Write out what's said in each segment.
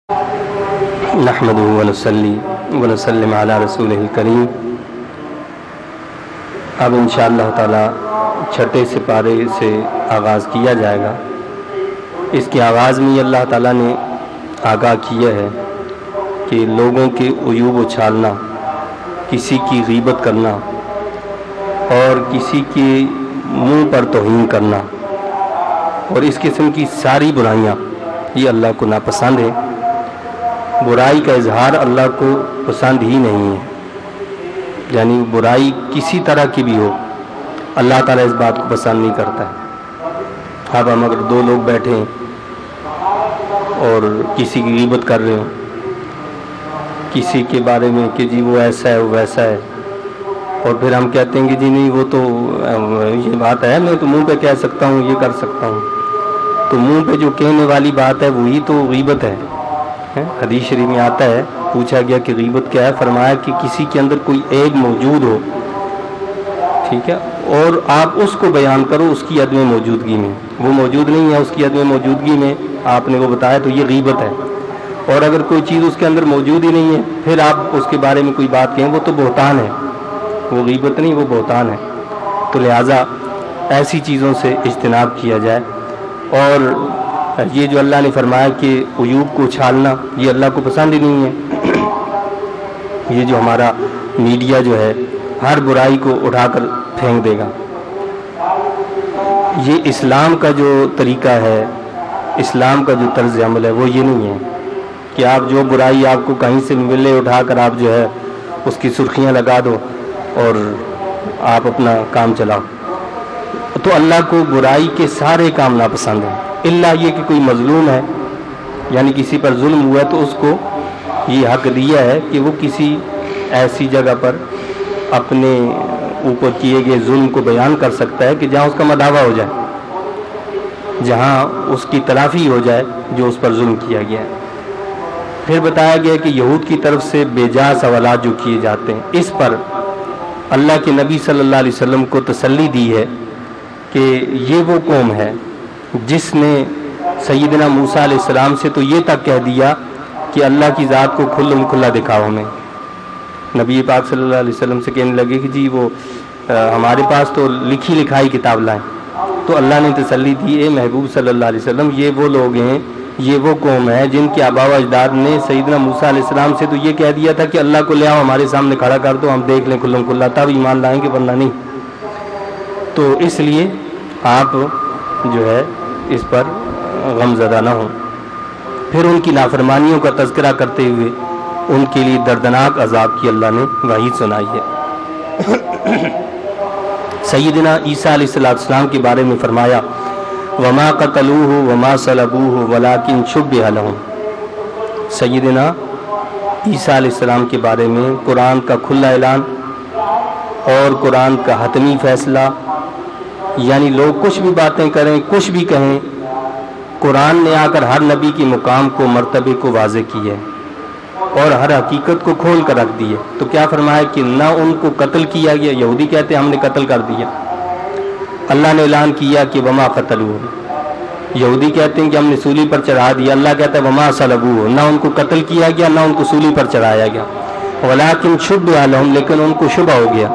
نحمدہ ونصلی ونسلم علی رسولہ الکریم۔ اب انشاءاللہ تعالی چھٹے سپارے سے آغاز کیا جائے گا۔ اس کے آغاز میں اللہ تعالیٰ نے آگاہ کیا ہے کہ لوگوں کے عیوب اچھالنا، کسی کی غیبت کرنا اور کسی کے منہ پر توہین کرنا اور اس قسم کی ساری برائیاں یہ اللہ کو ناپسند ہے۔ برائی کا اظہار اللہ کو پسند ہی نہیں ہے، یعنی برائی کسی طرح کی بھی ہو اللہ تعالیٰ اس بات کو پسند نہیں کرتا ہے۔ اب ہم اگر دو لوگ بیٹھے ہیں اور کسی کی غیبت کر رہے ہوں، کسی کے بارے میں کہ جی وہ ایسا ہے وہ ویسا ہے، اور پھر ہم کہتے ہیں کہ جی نہیں وہ تو یہ بات ہے، میں تو منہ پہ کہہ سکتا ہوں، یہ کر سکتا ہوں، تو منہ پہ جو کہنے والی بات ہے وہی تو غیبت ہے۔ حدیث شریف میں آتا ہے، پوچھا گیا کہ غیبت کیا ہے، فرمایا کہ کسی کے اندر کوئی عیب موجود ہو، ٹھیک ہے، اور آپ اس کو بیان کرو اس کی عدم موجودگی میں، وہ موجود نہیں ہے، اس کی عدم موجودگی میں آپ نے وہ بتایا تو یہ غیبت ہے۔ اور اگر کوئی چیز اس کے اندر موجود ہی نہیں ہے پھر آپ اس کے بارے میں کوئی بات کہیں، وہ تو بہتان ہے، وہ غیبت نہیں، وہ بہتان ہے۔ تو لہٰذا ایسی چیزوں سے اجتناب کیا جائے۔ اور یہ جو اللہ نے فرمایا کہ عیوب کو اچھالنا یہ اللہ کو پسند ہی نہیں ہے۔ یہ جو ہمارا میڈیا جو ہے ہر برائی کو اٹھا کر پھینک دے گا، یہ اسلام کا جو طریقہ ہے، اسلام کا جو طرز عمل ہے وہ یہ نہیں ہے کہ آپ جو برائی آپ کو کہیں سے ملے اٹھا کر آپ جو ہے اس کی سرخیاں لگا دو اور آپ اپنا کام چلاؤ۔ تو اللہ کو برائی کے سارے کام ناپسند ہیں، الا یہ کہ کوئی مظلوم ہے، یعنی کسی پر ظلم ہوا ہے تو اس کو یہ حق دیا ہے کہ وہ کسی ایسی جگہ پر اپنے اوپر کیے گئے ظلم کو بیان کر سکتا ہے کہ جہاں اس کا مداوع ہو جائے، جہاں اس کی تلافی ہو جائے جو اس پر ظلم کیا گیا ہے۔ پھر بتایا گیا کہ یہود کی طرف سے بے جا سوالات جو کیے جاتے ہیں، اس پر اللہ کے نبی صلی اللہ علیہ وسلم کو تسلی دی ہے کہ یہ وہ قوم ہے جس نے سیدنا موسیٰ علیہ السلام سے تو یہ تک کہہ دیا کہ اللہ کی ذات کو کھلم کھلا دکھاؤ ہمیں۔ نبی پاک صلی اللہ علیہ وسلم سے کہنے لگے کہ جی وہ ہمارے پاس تو لکھی لکھائی کتاب لائیں، تو اللہ نے تسلی دی، اے محبوب صلی اللہ علیہ وسلم یہ وہ لوگ ہیں، یہ وہ قوم ہے جن کے آباء و اجداد نے سیدنا موسیٰ علیہ السلام سے تو یہ کہہ دیا تھا کہ اللہ کو لے آؤ ہمارے سامنے کھڑا کر دو، ہم دیکھ لیں کھلم کھلا، تب ایمان لائیں گے ورنہ نہیں۔ تو اس لیے آپ جو ہے اس پر غم زدہ نہ ہوں۔ پھر ان کی نافرمانیوں کا تذکرہ کرتے ہوئے ان کے لیے دردناک عذاب کی اللہ نے وعید سنائی ہے۔ سیدنا عیسیٰ علیہ السلام کے بارے میں فرمایا وما قتلوہ وما صلبوہ ولکن شبہ لہم۔ سیدنا عیسیٰ علیہ السلام کے بارے میں قرآن کا کھلا اعلان اور قرآن کا حتمی فیصلہ، یعنی لوگ کچھ بھی باتیں کریں، کچھ بھی کہیں، قرآن نے آ کر ہر نبی کے مقام کو، مرتبے کو واضح کیا ہے اور ہر حقیقت کو کھول کر رکھ دی ہے۔ تو کیا فرمایا کہ نہ ان کو قتل کیا گیا، یہودی کہتے ہیں ہم نے قتل کر دیا، اللہ نے اعلان کیا کہ وما قتلوہ، یہودی کہتے ہیں کہ ہم نے سولی پر چڑھا دیا، اللہ کہتا ہے وما صلبوہ، نہ ان کو قتل کیا گیا نہ ان کو سولی پر چڑھایا گیا، ولکن شبہ لہم، لیکن ان کو شبہ ہو گیا،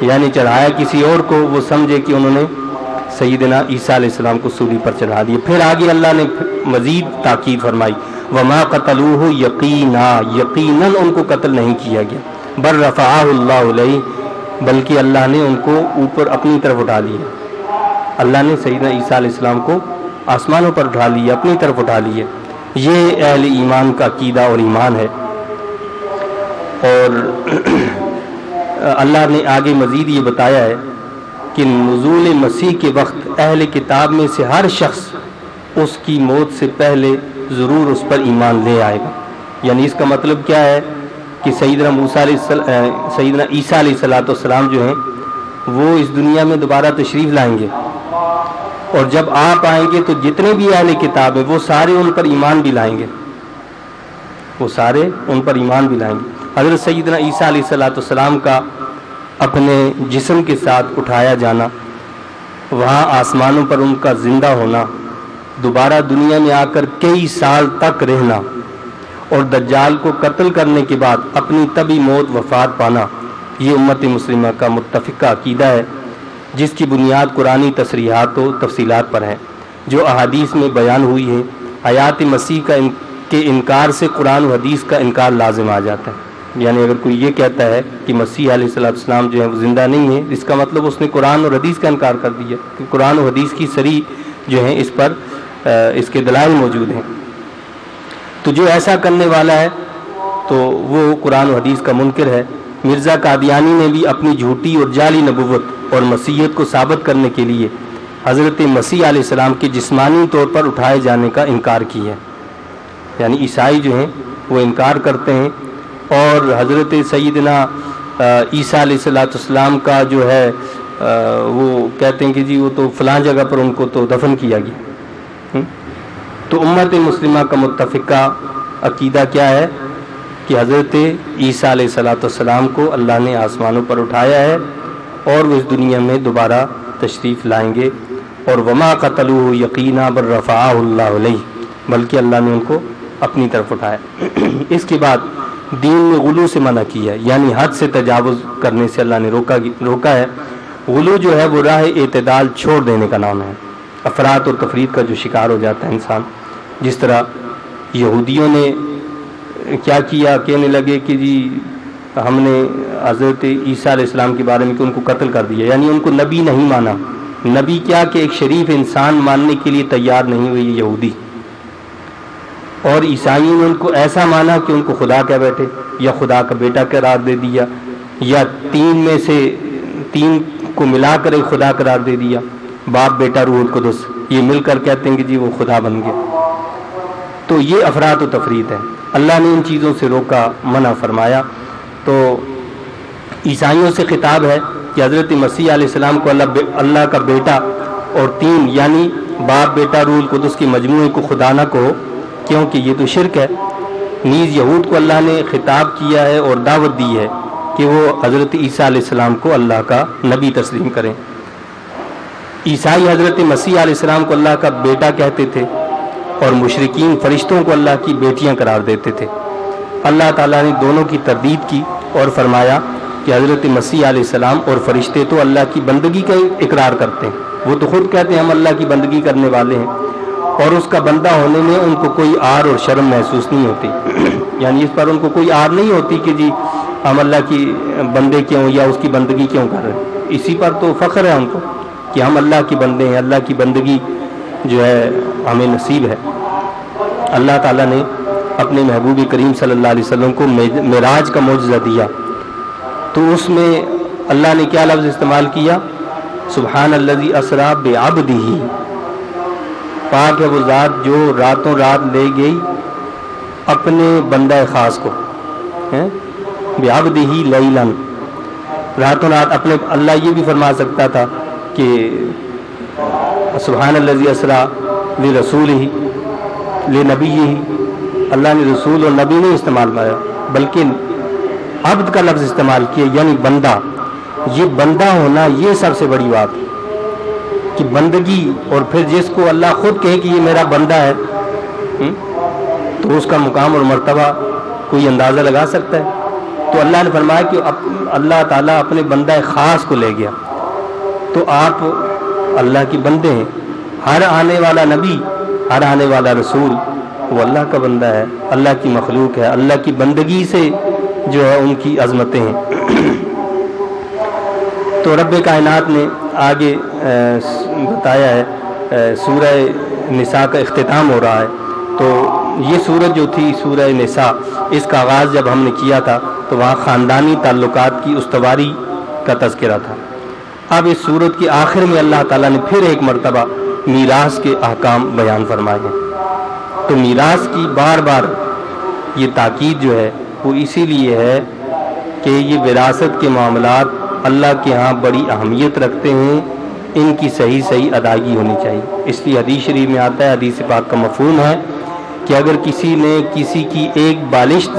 یعنی چڑھایا کسی اور کو، وہ سمجھے کہ انہوں نے سیدنا عیسیٰ علیہ السلام کو سولی پر چڑھا دیا۔ پھر آگے اللہ نے مزید تاکید فرمائی وما قتلوہ یقینا، یقیناً ان کو قتل نہیں کیا گیا، بل رفعہ اللہ علیہ، بلکہ اللہ نے ان کو اوپر اپنی طرف اٹھا لیا، اللہ نے سیدنا عیسیٰ علیہ السلام کو آسمانوں پر اٹھا لیا، اپنی طرف اٹھا لیا۔ یہ اہل ایمان کا عقیدہ اور ایمان ہے۔ اور اللہ نے آگے مزید یہ بتایا ہے کہ نزول مسیح کے وقت اہل کتاب میں سے ہر شخص اس کی موت سے پہلے ضرور اس پر ایمان لے آئے گا، یعنی اس کا مطلب کیا ہے کہ سیدنا عیسیٰ علیہ السلام جو ہیں وہ اس دنیا میں دوبارہ تشریف لائیں گے، اور جب آپ آئیں گے تو جتنے بھی اہل کتاب ہیں وہ سارے ان پر ایمان بھی لائیں گے، وہ سارے ان پر ایمان بھی لائیں گے۔ حضرت سیدنا عیسیٰ علیہ السلام کا اپنے جسم کے ساتھ اٹھایا جانا، وہاں آسمانوں پر ان کا زندہ ہونا، دوبارہ دنیا میں آ کر کئی سال تک رہنا اور دجال کو قتل کرنے کے بعد اپنی طبی موت وفات پانا، یہ امت مسلمہ کا متفقہ عقیدہ ہے، جس کی بنیاد قرآنی تصریحات و تفصیلات پر ہے جو احادیث میں بیان ہوئی ہے۔ حیات مسیح کے انکار سے قرآن و حدیث کا انکار لازم آ جاتا ہے۔ یعنی اگر کوئی یہ کہتا ہے کہ مسیح علیہ السلام جو ہے وہ زندہ نہیں ہے، اس کا مطلب اس نے قرآن اور حدیث کا انکار کر دیا، کہ قرآن و حدیث کی صریح جو ہیں اس پر اس کے دلائل موجود ہیں۔ تو جو ایسا کرنے والا ہے تو وہ قرآن و حدیث کا منکر ہے۔ مرزا قادیانی نے بھی اپنی جھوٹی اور جعلی نبوت اور مسیحیت کو ثابت کرنے کے لیے حضرت مسیح علیہ السلام کے جسمانی طور پر اٹھائے جانے کا انکار کیا ہے۔ یعنی عیسائی جو ہیں وہ انکار کرتے ہیں اور حضرت سیدنا عیسیٰ علیہ السلام کا جو ہے وہ کہتے ہیں کہ جی وہ تو فلاں جگہ پر ان کو تو دفن کیا گیا۔ تو امت مسلمہ کا متفقہ عقیدہ کیا ہے کہ حضرت عیسیٰ علیہ السلام کو اللہ نے آسمانوں پر اٹھایا ہے اور وہ اس دنیا میں دوبارہ تشریف لائیں گے، اور وما قتلوہ یقینا بل رفعہ اللہ علیہ، بلکہ اللہ نے ان کو اپنی طرف اٹھایا۔ اس کے بعد دین میں غلو سے منع کیا ہے، یعنی حد سے تجاوز کرنے سے اللہ نے روکا ہے۔ غلو جو ہے وہ راہ اعتدال چھوڑ دینے کا نام ہے، افراط اور تفرید کا جو شکار ہو جاتا ہے انسان۔ جس طرح یہودیوں نے کیا کیا، کہنے لگے کہ جی ہم نے حضرت عیسیٰ علیہ السلام کے بارے میں کہ ان کو قتل کر دیا، یعنی ان کو نبی نہیں مانا۔ نبی کیا کہ ایک شریف انسان ماننے کے لیے تیار نہیں ہوئی یہودی، اور عیسائیوں نے ان کو ایسا مانا کہ ان کو خدا کہہ بیٹھے، یا خدا کا بیٹا قرار دے دیا، یا تین میں سے تین کو ملا کر ایک خدا قرار دے دیا، باپ بیٹا روح القدس، یہ مل کر کہتے ہیں کہ جی وہ خدا بن گیا۔ تو یہ افراط و تفرید ہے، اللہ نے ان چیزوں سے روکا، منع فرمایا۔ تو عیسائیوں سے خطاب ہے کہ حضرت مسیح علیہ السلام کو اللہ کا بیٹا اور تین یعنی باپ بیٹا روح القدس کے مجموعے کو خدا نہ کہو، کیونکہ یہ تو شرک ہے۔ نیز یہود کو اللہ نے خطاب کیا ہے اور دعوت دی ہے کہ وہ حضرت عیسیٰ علیہ السلام کو اللہ کا نبی تسلیم کریں۔ عیسائی حضرت مسیح علیہ السلام کو اللہ کا بیٹا کہتے تھے اور مشرکین فرشتوں کو اللہ کی بیٹیاں قرار دیتے تھے۔ اللہ تعالیٰ نے دونوں کی تردید کی اور فرمایا کہ حضرت مسیح علیہ السلام اور فرشتے تو اللہ کی بندگی کا اقرار کرتے ہیں، وہ تو خود کہتے ہیں ہم اللہ کی بندگی کرنے والے ہیں، اور اس کا بندہ ہونے میں ان کو کوئی عار اور شرم محسوس نہیں ہوتی، یعنی اس پر ان کو کوئی عار نہیں ہوتی کہ جی ہم اللہ کی بندے کیوں یا اس کی بندگی کیوں کر رہے ہیں۔ اسی پر تو فخر ہے ان کو کہ ہم اللہ کے بندے ہیں، اللہ کی بندگی جو ہے ہمیں نصیب ہے۔ اللہ تعالیٰ نے اپنے محبوب کریم صلی اللہ علیہ وسلم کو معراج کا معجزہ دیا، تو اس میں اللہ نے کیا لفظ استعمال کیا؟ سبحان الذی اسریٰ بعبدہ، پاک ہے وہ ذات جو راتوں رات لے گئی اپنے بندہ خاص کو، بعبدہ لیلا، راتوں رات اپنے۔ اللہ یہ بھی فرما سکتا تھا کہ سبحان الذی اسریٰ لرسولہ لنبیہ، اللہ نے رسول اور نبی نہیں استعمال کیا بلکہ عبد کا لفظ استعمال کیا، یعنی بندہ۔ یہ بندہ ہونا یہ سب سے بڑی بات کہ بندگی، اور پھر جس کو اللہ خود کہے کہ یہ میرا بندہ ہے تو اس کا مقام اور مرتبہ کوئی اندازہ لگا سکتا ہے۔ تو اللہ نے فرمایا کہ اللہ تعالیٰ اپنے بندہ خاص کو لے گیا، تو آپ اللہ کے بندے ہیں۔ ہر آنے والا نبی، ہر آنے والا رسول وہ اللہ کا بندہ ہے، اللہ کی مخلوق ہے، اللہ کی بندگی سے جو ہے ان کی عظمتیں ہیں۔ تو رب کائنات نے آگے بتایا ہے، سورہ نساء کا اختتام ہو رہا ہے، تو یہ سورت جو تھی سورہ نساء، اس کا آغاز جب ہم نے کیا تھا تو وہاں خاندانی تعلقات کی استواری کا تذکرہ تھا۔ اب اس سورت کے آخر میں اللہ تعالیٰ نے پھر ایک مرتبہ میراث کے احکام بیان فرمائے ہیں۔ تو میراث کی بار بار یہ تاکید جو ہے وہ اسی لیے ہے کہ یہ وراثت کے معاملات اللہ کے ہاں بڑی اہمیت رکھتے ہیں، ان کی صحیح ادائیگی ہونی چاہیے۔ اس لیے حدیث شریف میں آتا ہے، حدیث پاک کا مفہوم ہے کہ اگر کسی نے کسی کی ایک بالشت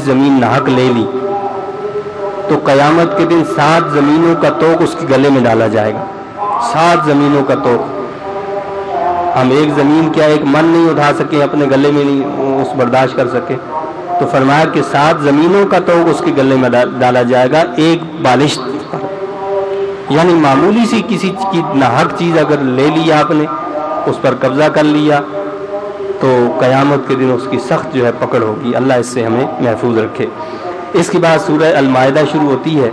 زمین ناحق لے لی تو قیامت کے دن 7 زمینوں کا توق اس کے گلے میں ڈالا جائے گا، 7 زمینوں کا توق. ہم ایک زمین کیا ایک من نہیں اٹھا سکے, اپنے گلے میں نہیں اس برداشت کر سکے, تو فرمایا کہ 7 زمینوں کا توق اس کے گلے میں ڈالا جائے گا ایک بالشت پر. یعنی معمولی سی کسی کی ناحق چیز اگر لے لی آپ نے, اس پر قبضہ کر لیا, تو قیامت کے دن اس کی سخت جو ہے پکڑ ہوگی. اللہ اس سے ہمیں محفوظ رکھے. اس کے بعد سورہ المائدہ شروع ہوتی ہے,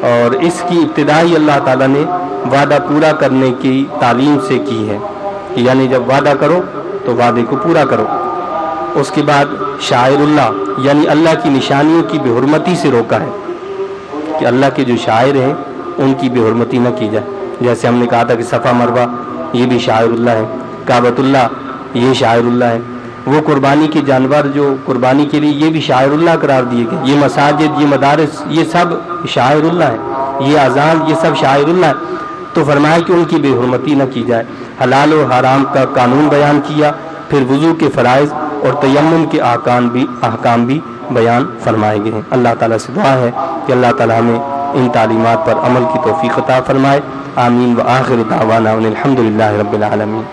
اور اس کی ابتدائی اللہ تعالیٰ نے وعدہ پورا کرنے کی تعلیم سے کی ہے, یعنی جب وعدہ کرو تو وعدے کو پورا کرو. اس کے بعد شاعر اللہ یعنی اللہ کی نشانیوں کی بے حرمتی سے روکا ہے, کہ اللہ کے جو شاعر ہیں ان کی بے حرمتی نہ کی جائے. جیسے ہم نے کہا تھا کہ صفا مروہ یہ بھی شاعر اللہ ہے, کعبۃ اللہ یہ شاعر اللہ ہے, وہ قربانی کے جانور جو قربانی کے لیے یہ بھی شاعر اللہ قرار دیے گئے, یہ مساجد یہ مدارس یہ سب شاعر اللہ ہے, یہ اذان یہ سب شاعر اللہ ہے. تو فرمایا کہ ان کی بے حرمتی نہ کی جائے. حلال و حرام کا قانون بیان کیا, پھر وضو کے فرائض اور تیمم کے احکام بھی بیان فرمائے گئے ہیں. اللہ تعالیٰ سے دعا ہے کہ اللہ تعالیٰ ہمیں ان تعلیمات پر عمل کی توفیق عطا فرمائے. آمین. وآخر دعوانا ان الحمد للہ رب العالمین.